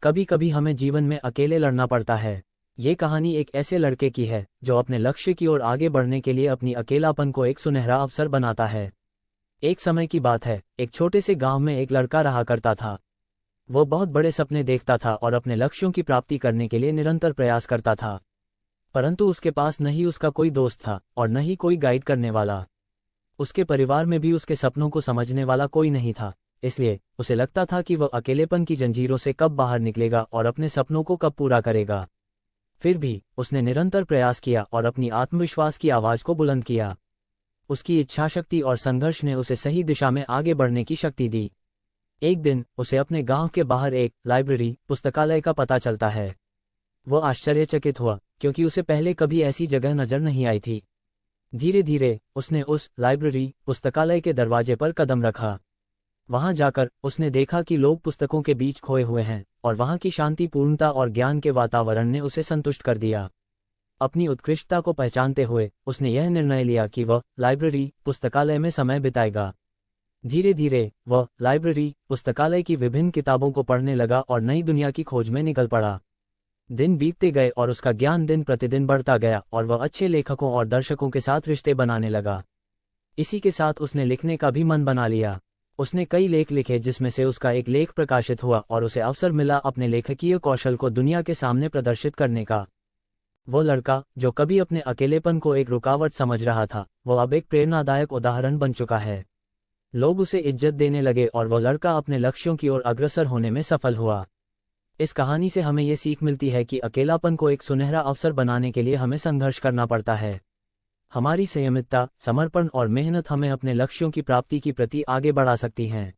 कभी कभी हमें जीवन में अकेले लड़ना पड़ता है। ये कहानी एक ऐसे लड़के की है जो अपने लक्ष्य की ओर आगे बढ़ने के लिए अपनी अकेलापन को एक सुनहरा अवसर बनाता है। एक समय की बात है, एक छोटे से गांव में एक लड़का रहा करता था। वो बहुत बड़े सपने देखता था और अपने लक्ष्यों की प्राप्ति करने के लिए निरंतर प्रयास करता था, परंतु उसके पास न ही उसका कोई दोस्त था और न ही कोई गाइड करने वाला। उसके परिवार में भी उसके सपनों को समझने वाला कोई नहीं था, इसलिए उसे लगता था कि वह अकेलेपन की जंजीरों से कब बाहर निकलेगा और अपने सपनों को कब पूरा करेगा। फिर भी उसने निरंतर प्रयास किया और अपनी आत्मविश्वास की आवाज को बुलंद किया। उसकी इच्छाशक्ति और संघर्ष ने उसे सही दिशा में आगे बढ़ने की शक्ति दी। एक दिन उसे अपने गांव के बाहर एक लाइब्रेरी पुस्तकालय का पता चलता है। वह आश्चर्यचकित हुआ क्योंकि उसे पहले कभी ऐसी जगह नजर नहीं आई थी। धीरे धीरे उसने उस लाइब्रेरी पुस्तकालय के दरवाजे पर कदम रखा। वहां जाकर उसने देखा कि लोग पुस्तकों के बीच खोए हुए हैं और वहां की शांतिपूर्णता और ज्ञान के वातावरण ने उसे संतुष्ट कर दिया। अपनी उत्कृष्टता को पहचानते हुए उसने यह निर्णय लिया कि वह लाइब्रेरी पुस्तकालय में समय बिताएगा। धीरे धीरे वह लाइब्रेरी पुस्तकालय की विभिन्न किताबों को पढ़ने लगा और नई दुनिया की खोज में निकल पड़ा। दिन बीतते गए और उसका ज्ञान दिन प्रतिदिन बढ़ता गया और वह अच्छे लेखकों और दर्शकों के साथ रिश्ते बनाने लगा। इसी के साथ उसने लिखने का भी मन बना लिया। उसने कई लेख लिखे जिसमें से उसका एक लेख प्रकाशित हुआ और उसे अवसर मिला अपने लेखकीय कौशल को दुनिया के सामने प्रदर्शित करने का। वो लड़का जो कभी अपने अकेलेपन को एक रुकावट समझ रहा था, वो अब एक प्रेरणादायक उदाहरण बन चुका है। लोग उसे इज्जत देने लगे और वो लड़का अपने लक्ष्यों की ओर अग्रसर होने में सफल हुआ। इस कहानी से हमें ये सीख मिलती है कि अकेलापन को एक सुनहरा अवसर बनाने के लिए हमें संघर्ष करना पड़ता है। हमारी संयमितता, समर्पण और मेहनत हमें अपने लक्ष्यों की प्राप्ति की प्रति आगे बढ़ा सकती हैं।